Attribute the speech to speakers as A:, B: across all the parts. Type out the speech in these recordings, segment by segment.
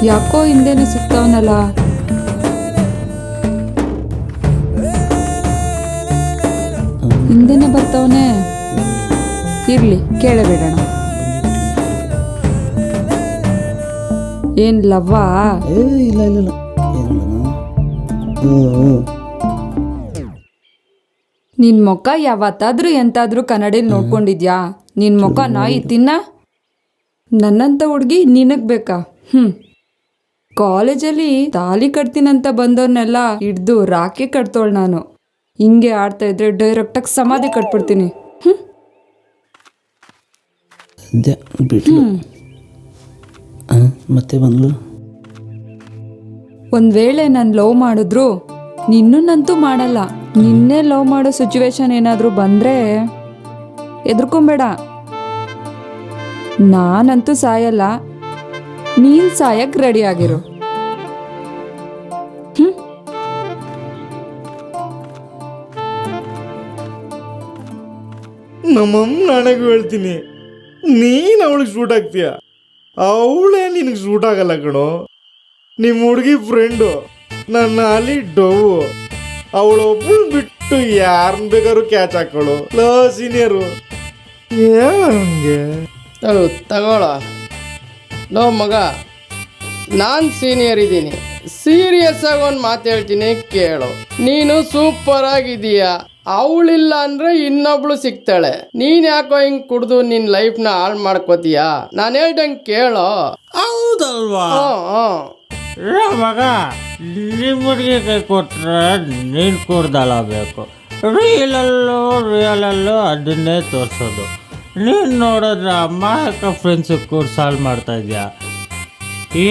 A: ಯಾಕೋ ಹಿಂದೆನೆ ಸಿಗ್ತಾವನಲ್ಲ. ಹಿಂದೆನೆ ಬರ್ತಾವನೆ. ಇರ್ಲಿ, ಕೇಳಬೇಡಣ. ಏನ್ ಲವ್ವಾ?
B: ಇಲ್ಲ ಇಲ್ಲ ಇಲ್ಲ.
A: ನಿನ್ ಮುಖ ಯಾವತ್ತಾದ್ರೂ ಎಂತಾದ್ರೂ ಕನ್ನಡಿಲ್ ನೋಡ್ಕೊಂಡಿದ್ಯಾ? ನಿನ್ ಮುಖ ನಾಯಿ ತಿನ್ನ. ನನ್ನಂತ ಹುಡ್ಗಿ ನಿನಗ್ ಬೇಕಾ? ಕಾಲೇಜಲ್ಲಿ ತಾಲಿ ಕಟ್ತೀನಂತ ಬಂದವ್ರನ್ನೆಲ್ಲ ಹಿಡ್ದು ರಾಖಿ ಕಟ್ತೋಳ್ ನಾನು. ಹಿಂಗೆ ಆಡ್ತಾ ಇದ್ರೆ ಡೈರೆಕ್ಟಾಗಿ ಸಮಾಧಿ ಕಟ್ಬಿಡ್ತೀನಿ.
B: ಮತ್ತೆ ಬಂದ್ಲು.
A: ಒಂದ್ ವೇಳೆ ನಾನು ಲವ್ ಮಾಡಿದ್ರು ನಿನ್ನನ್ನಂತೂ ಮಾಡಲ್ಲ. ನಿನ್ನೆ ಲವ್ ಮಾಡೋ ಸಿಚುವೇಶನ್ ಏನಾದ್ರೂ ಬಂದ್ರೆ ಎದ್ರುಕೊಂಬೇಡ. ನಾನಂತೂ ಸಾಯಲ್ಲ, ನೀನ್ ಸಾಯಕ್ ರೆಡಿ ಆಗಿರು.
C: ನಮ್ಮಮ್ಮ ನನಗೂ ಹೇಳ್ತೀನಿ, ನೀನು ಅವಳಿಗೆ ಸೂಟ್ ಆಗ್ತೀಯ, ಅವಳೇ ನಿನಗೆ ಸೂಟ್ ಆಗಲ್ಲ ಕಣೋ. ನಿಮ್ಮ ಹುಡುಗಿ ಫ್ರೆಂಡು ನನ್ನ ಅಲ್ಲಿ ಡೋವು, ಅವಳೊಬ್ಬಳು ಬಿಟ್ಟು ಯಾರನ್ನ ಬೇಕಾದ್ರೂ ಕ್ಯಾಚ್ ಹಾಕೊಳ್ಳು. ಲೋ ಸೀನಿಯರು ಹಂಗೆ
D: ತಗೊಳ್ಳೋ. ಲೋ ಮಗ, ನಾನು ಸೀನಿಯರ್ ಇದ್ದೀನಿ, ಸೀರಿಯಸ್ ಆಗಿ ಒಂದು ಮಾತು ಹೇಳ್ತೀನಿ ಕೇಳು. ನೀನು ಸೂಪರ್ ಆಗಿದೀಯ, ಅವಳಿಲ್ಲ ಅಂದ್ರೆ ಇನ್ನೊಬ್ಳು ಸಿಗ್ತಾಳೆ. ನೀನ್ ಯಾಕೋ ಹಿಂಗ್ ಕುಡ್ದು ನಿನ್ ಲೈಫ್ನ ಹಾಳು ಮಾಡ್ಕೋತೀಯ? ನಾನು ಹೇಳ್ದಂಗೆ ಕೇಳೋ.
E: ಹೌದಲ್ವಾ ಮಗ? ನಿಮ್ಮ ಹುಡುಗಿ ಕೈ ಕೊಟ್ರೆ ನೀನು ಕುಡ್ದಾಳಬೇಕು. ರಿಯಲಲ್ಲೂ ಅದನ್ನೇ ತೋರಿಸೋದು. ನೀನು ನೋಡಿದ್ರೆ ಅಮಾಯಕ ಫ್ರೆಂಡ್ಸು ಕೂಡ ಸಾಲ್ವ್ ಮಾಡ್ತಾ ಇದೆಯಾ?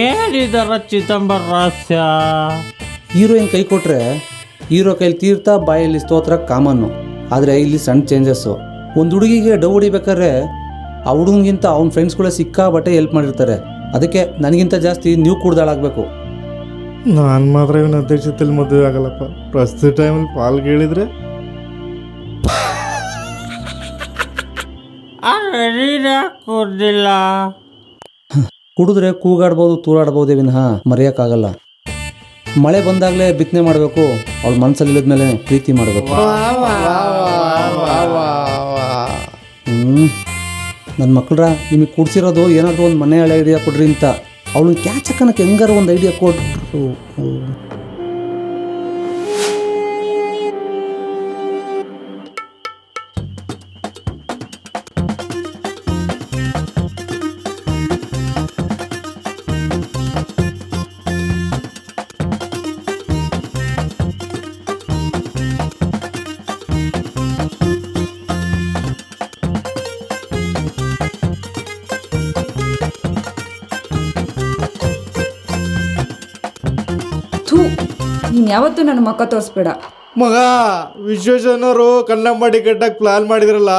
E: ಏನಿದಾರ ಚಿದಂಬರ ರಹಸ್ಯ?
B: ಹೀರೋಯಿನ್ ಕೈ ಕೊಟ್ರೆ ಹೀರೋ ಕೈಲಿ ತೀರ್ಥ, ಬಾಯಲ್ಲಿ ಸ್ತೋತ್ರ ಕಾಮನ್ನು. ಆದರೆ ಇಲ್ಲಿ ಸಣ್ಣ ಚೇಂಜಸ್ಸು. ಒಂದು ಹುಡುಗಿಗೆ ಡವ್ ಹೊಡಿಬೇಕಾದ್ರೆ ಆ ಹುಡುಗಂಗಿಂತ ಅವ್ನ ಫ್ರೆಂಡ್ಸ್ಗಳೇ ಸಿಕ್ಕಾಬಟ್ಟೆ ಹೆಲ್ಪ್ ಮಾಡಿರ್ತಾರೆ. ಅದಕ್ಕೆ ನನಗಿಂತ ಜಾಸ್ತಿ ನೀವು ಕುಡ್ದಾಳಾಗಬೇಕು.
C: ನಾನು ಮಾತ್ರ ಇವನ ಅಧ್ಯಕ್ಷತೆಯಲ್ಲಿ ಮದುವೆ ಆಗಲ್ಲಪ್ಪ. ಪ್ರಸ್ತುತ ಟೈಮಲ್ಲಿ ಪಾಲ್ಗೆ ಹೇಳಿದ್ರೆ
E: ಕುಡ್ದಿಲ್ಲ.
B: ಕುಡಿದ್ರೆ ಕೂಗಾಡ್ಬೋದು, ತೂರಾಡ್ಬೋದೇ ವಿನಃ ಮರೆಯೋಕ್ಕಾಗಲ್ಲ. ಮಳೆ ಬಂದಾಗಲೇ ಬಿತ್ತನೆ ಮಾಡಬೇಕು. ಅವಳ ಮನಸ್ಸಲ್ಲಿ ಇಳಿದ್ಮೇಲೆ ಪ್ರೀತಿ ಮಾಡಬೇಕು. ನನ್ನ ಮಕ್ಕಳ್ರ, ನಿಮಗೆ ಕುಡ್ಸಿರೋದು ಏನಾದರೂ ಒಂದು ಮನೆ ಹಳೆ ಐಡಿಯಾ ಕೊಡ್ರಿ ಅಂತ. ಅವಳು ಕ್ಯಾಚ್ ಹಾಕೋಣಕ್ಕೆ ಹೆಂಗಾರು ಒಂದು ಐಡಿಯಾ ಕೊಡ್ರು.
A: ನೀನ್ ಯಾವತ್ತೂ ನನ್ನ ಮುಖ ತೋರಿಸ್ಬೇಡ
C: ಮಗ. ವಿಶ್ವೇಶ್ವರನವರು ಕನ್ನಂಬಾಡಿ ಕಟ್ಟಕ್ ಪ್ಲಾನ್ ಮಾಡಿದ್ರಲ್ಲ,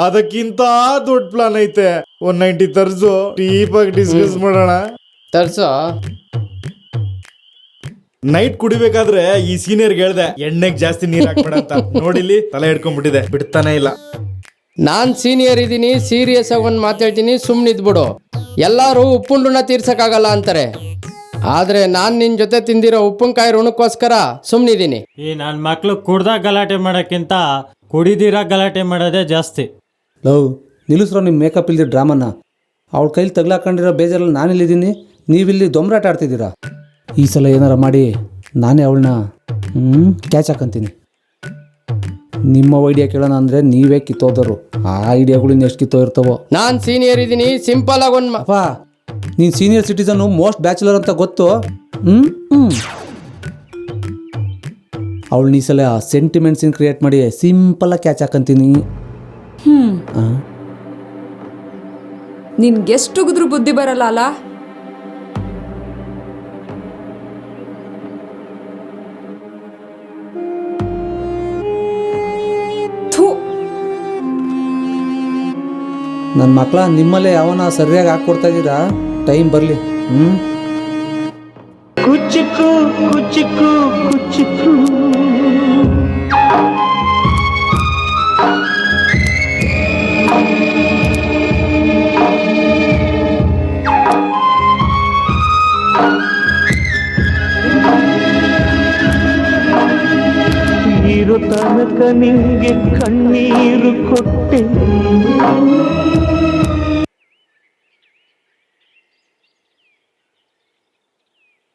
C: ಅದಕ್ಕಿಂತ ದೊಡ್ಡ ಪ್ಲಾನ್ ಐತೆ. 190 ತರ್ಸು, ಡೀಪಾಗಿ ಡಿಸ್ಕಸ್ ಮಾಡೋಣ.
D: ತರ್ಸೋ.
C: ನೈಟ್ ಕುಡಿಬೇಕಾದ್ರೆ ಈ ಸೀನಿಯರ್ಗೆ ಹೇಳ್ದೆ, ಎಣ್ಣೆಗೆ ಜಾಸ್ತಿ ನೀರ್ ಹಾಕ್ಬೇಡ ಅಂತ. ನೋಡಿಲ್ಲಿ ತಲೆ ಹಿಡ್ಕೊಂಡ್ಬಿಟ್ಟಿದೆ, ಬಿಡ್ತಾನೆ ಇಲ್ಲ.
D: ನಾನು ಸೀನಿಯರ್ ಇದ್ದೀನಿ, ಸೀರಿಯಸ್ ಆಗಿ ಒಂದು ಮಾತಾಡ್ತೀನಿ, ಸುಮ್ಮನಿದ್ಬಿಡು. ಎಲ್ಲರೂ ಉಪ್ಪಿನ ಋಣ ತೀರ್ಸಕ್ಕಾಗಲ್ಲ ಅಂತಾರೆ, ಆದರೆ ನಾನು ನಿನ್ನ ಜೊತೆ ತಿಂದಿರೋ ಉಪ್ಪಿನಕಾಯಿ ಋಣಕ್ಕೋಸ್ಕರ ಸುಮ್ಮನಿದ್ದೀನಿ.
E: ಈ ನನ್ನ ಮಕ್ಕಳು ಕುಡ್ದಾಗ ಗಲಾಟೆ ಮಾಡೋಕ್ಕಿಂತ ಕುಡಿದಿರ ಗಲಾಟೆ ಮಾಡೋದೇ ಜಾಸ್ತಿ.
B: ಲವ್, ನಿಲ್ಲಿಸ್ರೋ ನಿಮ್ಮ ಮೇಕಪ್ ಇಲ್ದಿರೋ ಡ್ರಾಮನ್ನ. ಅವಳ ಕೈಲಿ ತಗ್ಲಾಕೊಂಡಿರೋ ಬೇಜಾರಲ್ಲಿ ನಾನಿಲ್ಲಿದ್ದೀನಿ, ನೀವಿಲ್ಲಿ ದೊಂಬರಾಟ ಆಡ್ತಿದ್ದೀರಾ. ಈ ಸಲ ಏನಾರ ಮಾಡಿ ನಾನೇ ಅವಳನ್ನ ಕ್ಯಾಚ್ ಹಾಕಂತೀನಿ. ನಿಮ್ಮ ಐಡಿಯಾ ಕೇಳೋಣ ಅಂದರೆ ನೀವೇ ಕಿತ್ತೋದರು. ಆ ಐಡಿಯಾಗಳು ಇನ್ನೆಷ್ಟು ಕಿತ್ತೋ ಇರ್ತವೋ.
D: ನಾನು ಸೀನಿಯರ್ ಇದ್ದೀನಿ, ಸಿಂಪಲ್ ಆಗಿ ಒಂದು
B: ಅಪ್ಪ, ನೀನು ಸೀನಿಯರ್ ಸಿಟಿಸನ್ನು, ಮೋಸ್ಟ್ ಬ್ಯಾಚುಲರ್ ಅಂತ ಗೊತ್ತು. ಅವಳು ಈ ಸಲ ಸೆಂಟಿಮೆಂಟ್ಸಿನ ಕ್ರಿಯೇಟ್ ಮಾಡಿ ಸಿಂಪಲ್ ಆಗಿ ಕ್ಯಾಚ್ ಹಾಕಂತೀನಿ.
A: ನಿನ್ಗೆಷ್ಟು ಉಗಿದ್ರೂ ಬುದ್ಧಿ ಬರಲ್ಲ ಅಲ್ಲ?
B: ನನ್ನ ಮಕ್ಕಳ, ನಿಮ್ಮಲ್ಲೇ ಯಾವನ ಸರಿಯಾಗಿ ಹಾಕ್ಕೊಡ್ತಾ ಇದ್ದೀರಾ? ಟೈಮ್ ಬರಲಿ.
F: ಕುಚಿಕು ಕುಚಿಕು ಕುಚಿಕು ಇರೋ ತನಕ ನಿಂಗೆ ಕಣ್ಣೀರು ಕೊಟ್ಟೆ